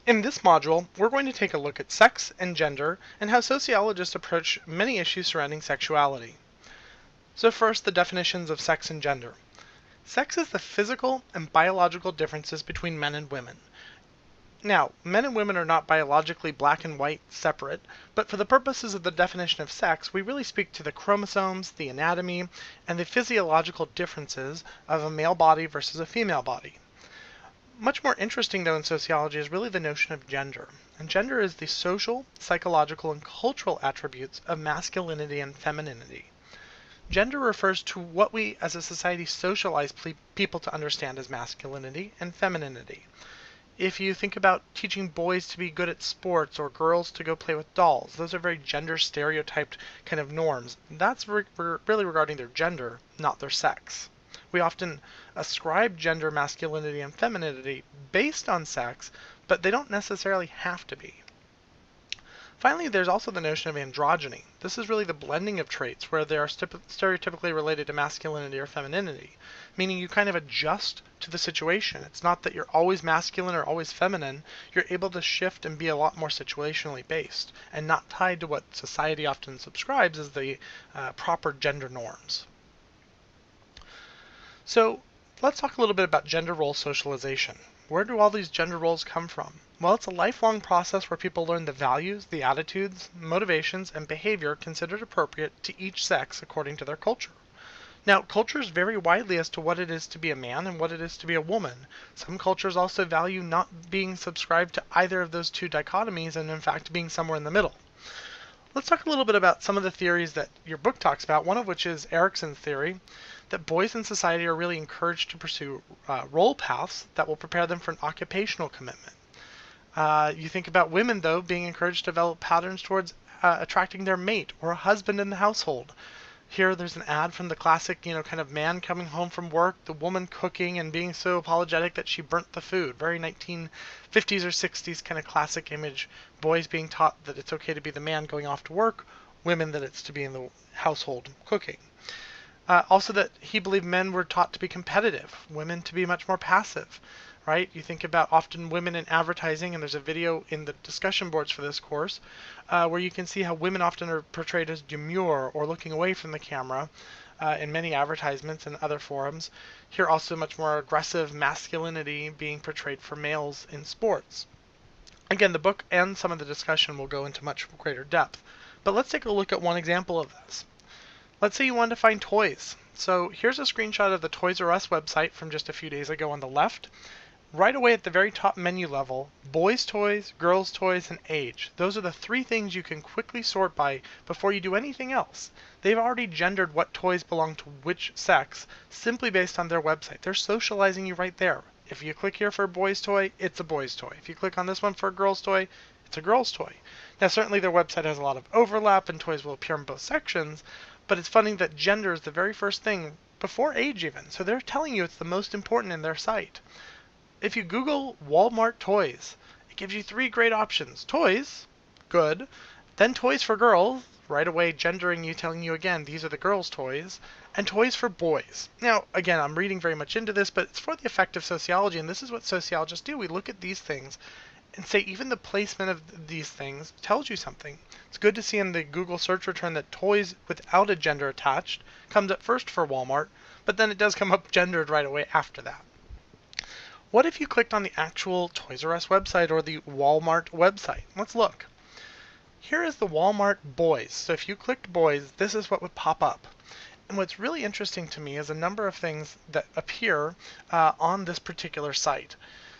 In this module, we're going to take a look at sex and gender and how sociologists approach many issues surrounding sexuality. So first, the definitions of sex and gender. Sex is the physical and biological differences between men and women. Now, men and women are not biologically black and white separate, but for the purposes of the definition of sex, we really speak to the chromosomes, the anatomy, and the physiological differences of a male body versus a female body. Much more interesting, though, in sociology is really the notion of gender. And gender is the social, psychological, and cultural attributes of masculinity and femininity. Gender refers to what we as a society socialize people to understand as masculinity and femininity. If you think about teaching boys to be good at sports or girls to go play with dolls, those are very gender stereotyped kind of norms. That's really regarding their gender, not their sex. We often ascribe gender, masculinity, and femininity based on sex, but they don't necessarily have to be. Finally, there's also the notion of androgyny. This is really the blending of traits where they are stereotypically related to masculinity or femininity, meaning you kind of adjust to the situation. It's not that you're always masculine or always feminine. You're able to shift and be a lot more situationally based and not tied to what society often subscribes as the proper gender norms. So let's talk a little bit about gender role socialization. Where do all these gender roles come from? Well, it's a lifelong process where people learn the values, the attitudes, motivations, and behavior considered appropriate to each sex according to their culture. Now, cultures vary widely as to what it is to be a man and what it is to be a woman. Some cultures also value not being subscribed to either of those two dichotomies and in fact being somewhere in the middle. Let's talk a little bit about some of the theories that your book talks about, one of which is Erikson's theory that boys in society are really encouraged to pursue role paths that will prepare them for an occupational commitment. You think about women, though, being encouraged to develop patterns towards attracting their mate or a husband in the household. Here there's an ad from the classic, kind of man coming home from work, the woman cooking and being so apologetic that she burnt the food. Very 1950s or 60s kind of classic image. Boys being taught that it's okay to be the man going off to work, women that it's to be in the household cooking. Also that he believed men were taught to be competitive, women to be much more passive, right? You think about often women in advertising, and there's a video in the discussion boards for this course where you can see how women often are portrayed as demure or looking away from the camera in many advertisements and other forums. Here also much more aggressive masculinity being portrayed for males in sports. Again, the book and some of the discussion will go into much greater depth, but let's take a look at one example of this. Let's say you wanted to find toys. So here's a screenshot of the Toys R Us website from just a few days ago on the left. Right away at the very top menu level, boys' toys, girls' toys, and age. Those are the three things you can quickly sort by before you do anything else. They've already gendered what toys belong to which sex simply based on their website. They're socializing you right there. If you click here for a boy's toy, it's a boy's toy. If you click on this one for a girl's toy, it's a girl's toy. Now certainly their website has a lot of overlap and toys will appear in both sections, but it's funny that gender is the very first thing before age even. So they're telling you it's the most important in their site. If you Google Walmart toys, it gives you three great options. Toys, good. Then toys for girls, right away gendering you, telling you again, these are the girls' toys. And toys for boys. Now, again, I'm reading very much into this, but it's for the effective sociology, and this is what sociologists do. We look at these things and say even the placement of these things tells you something. It's good to see in the Google search return that toys without a gender attached comes up first for Walmart, but then it does come up gendered right away after that. What if you clicked on the actual Toys R Us website or the Walmart website? Let's look. Here is the Walmart boys. So if you clicked boys, this is what would pop up. And what's really interesting to me is a number of things that appear on this particular site.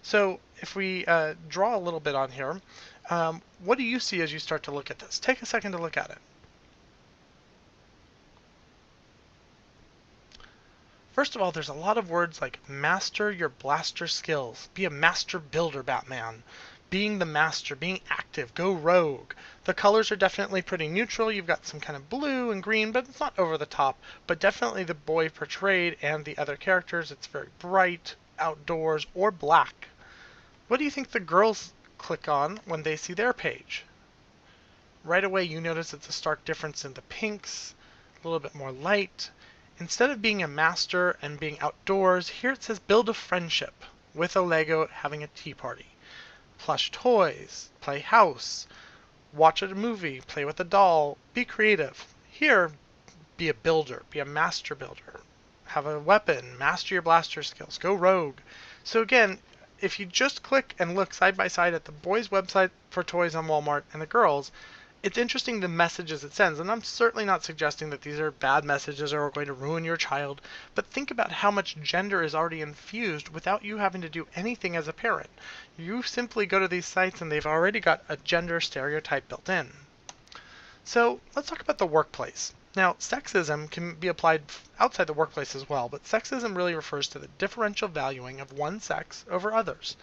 So if we draw a little bit on here, what do you see as you start to look at this? Take a second to look at it. First of all, there's a lot of words like master your blaster skills, be a master builder, Batman, being the master, being active, go rogue. The colors are definitely pretty neutral. You've got some kind of blue and green, but it's not over the top. But definitely the boy portrayed and the other characters, it's very bright, outdoors, or black. What do you think the girls click on when they see their page? Right away you notice it's a stark difference in the pinks, a little bit more light. Instead of being a master and being outdoors, here it says build a friendship with a Lego having a tea party. plush toys, play house, watch a movie, play with a doll, be creative. Here, be a builder, be a master builder. Have a weapon, master your blaster skills, go rogue. So again, if you just click and look side by side at the boys' website for toys on Walmart and the girls', it's interesting the messages it sends. And I'm certainly not suggesting that these are bad messages or are going to ruin your child, but think about how much gender is already infused without you having to do anything as a parent. You simply go to these sites and they've already got a gender stereotype built in. So let's talk about the workplace. Now, sexism can be applied outside the workplace as well, but sexism really refers to the differential valuing of one sex over others.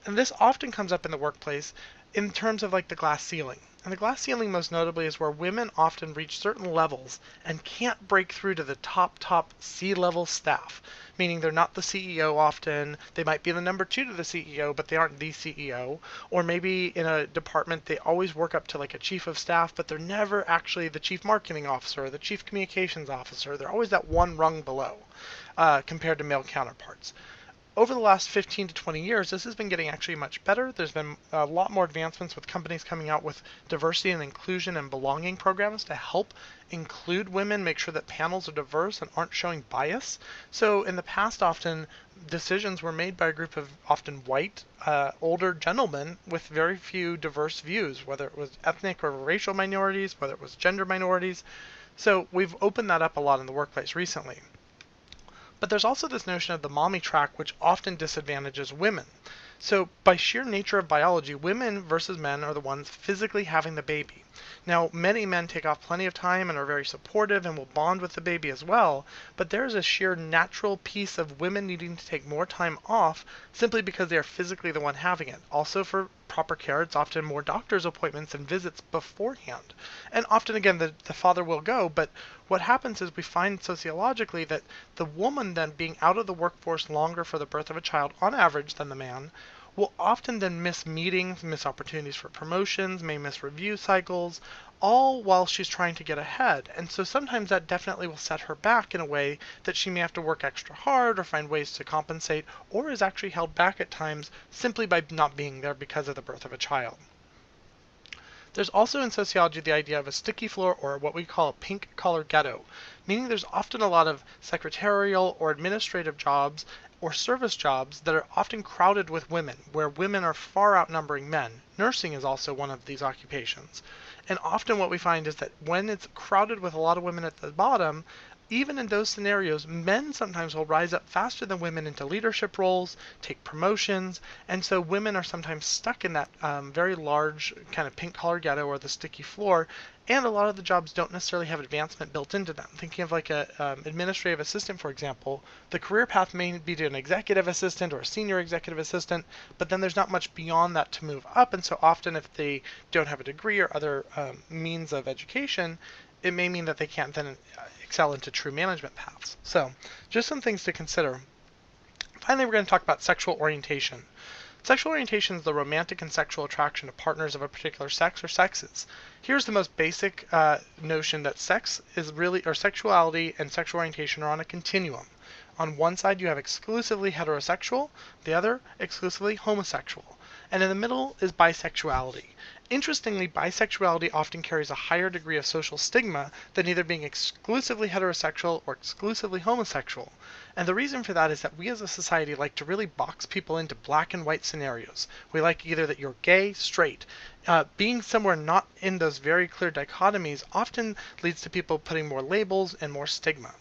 And this often comes up in the workplace in terms of like the glass ceiling. And the glass ceiling most notably is where women often reach certain levels and can't break through to the top C-level staff, meaning they're not the CEO often. They might be the number 2 to the CEO, but they aren't the CEO. Or maybe in a department they always work up to like a chief of staff, but they're never actually the chief marketing officer or the chief communications officer. They're always that one rung below compared to male counterparts. Over the last 15 to 20 years, this has been getting actually much better. There's been a lot more advancements with companies coming out with diversity and inclusion and belonging programs to help include women, make sure that panels are diverse and aren't showing bias. So in the past, often decisions were made by a group of often white, older gentlemen with very few diverse views, whether it was ethnic or racial minorities, whether it was gender minorities. So we've opened that up a lot in the workplace recently. But there's also this notion of the mommy track, which often disadvantages women. So by sheer nature of biology, women versus men are the ones physically having the baby. Now, many men take off plenty of time and are very supportive and will bond with the baby as well, but there's a sheer natural piece of women needing to take more time off simply because they are physically the one having it. Also for proper care, it's often more doctor's appointments and visits beforehand. And often, again, the father will go, but what happens is we find sociologically that the woman then being out of the workforce longer for the birth of a child, on average, than the man, will often then miss meetings, miss opportunities for promotions, may miss review cycles, all while she's trying to get ahead. And so sometimes that definitely will set her back in a way that she may have to work extra hard or find ways to compensate, or is actually held back at times simply by not being there because of the birth of a child. There's also in sociology the idea of a sticky floor, or what we call a pink collar ghetto, meaning there's often a lot of secretarial or administrative jobs or service jobs that are often crowded with women, where women are far outnumbering men. Nursing is also one of these occupations. And often what we find is that when it's crowded with a lot of women at the bottom, even in those scenarios, men sometimes will rise up faster than women into leadership roles, take promotions, and so women are sometimes stuck in that very large kind of pink collar ghetto or the sticky floor, and a lot of the jobs don't necessarily have advancement built into them. Thinking of like a administrative assistant, for example, the career path may be to an executive assistant or a senior executive assistant, but then there's not much beyond that to move up, and so often if they don't have a degree or other means of education, it may mean that they can't then excel into true management paths. So just some things to consider. Finally, we're going to talk about sexual orientation. Sexual orientation is the romantic and sexual attraction to partners of a particular sex or sexes. Here's the most basic notion that sex is really, or sexuality and sexual orientation are on a continuum. On one side you have exclusively heterosexual, the other exclusively homosexual, and in the middle is bisexuality. Interestingly, bisexuality often carries a higher degree of social stigma than either being exclusively heterosexual or exclusively homosexual. And the reason for that is that we as a society like to really box people into black and white scenarios. We like either that you're gay, straight. Being somewhere not in those very clear dichotomies often leads to people putting more labels and more stigma.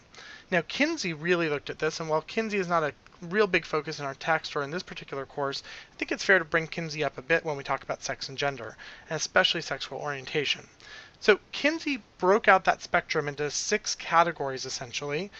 Now, Kinsey really looked at this, and while Kinsey is not a real big focus in our text or in this particular course, I think it's fair to bring Kinsey up a bit when we talk about sex and gender, and especially sexual orientation. So Kinsey broke out that spectrum into 6 categories essentially,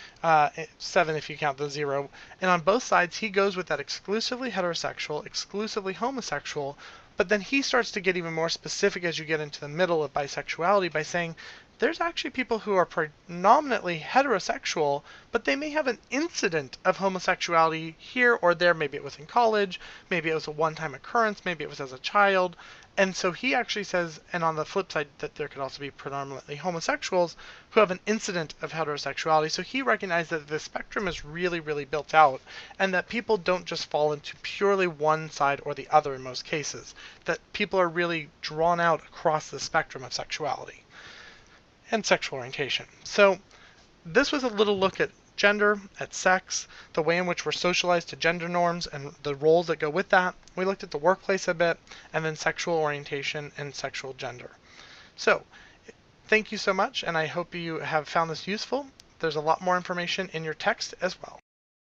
7 if you count the 0, and on both sides he goes with that exclusively heterosexual, exclusively homosexual, but then he starts to get even more specific as you get into the middle of bisexuality by saying there's actually people who are predominantly heterosexual, but they may have an incident of homosexuality here or there. Maybe it was in college, maybe it was a one-time occurrence, maybe it was as a child. And so he actually says, and on the flip side, that there could also be predominantly homosexuals who have an incident of heterosexuality. So he recognized that the spectrum is really, really built out, and that people don't just fall into purely one side or the other in most cases, that people are really drawn out across the spectrum of sexuality and sexual orientation. So this was a little look at gender, at sex, the way in which we're socialized to gender norms and the roles that go with that. We looked at the workplace a bit, and then sexual orientation and sexual gender. So thank you so much, and I hope you have found this useful. There's a lot more information in your text as well.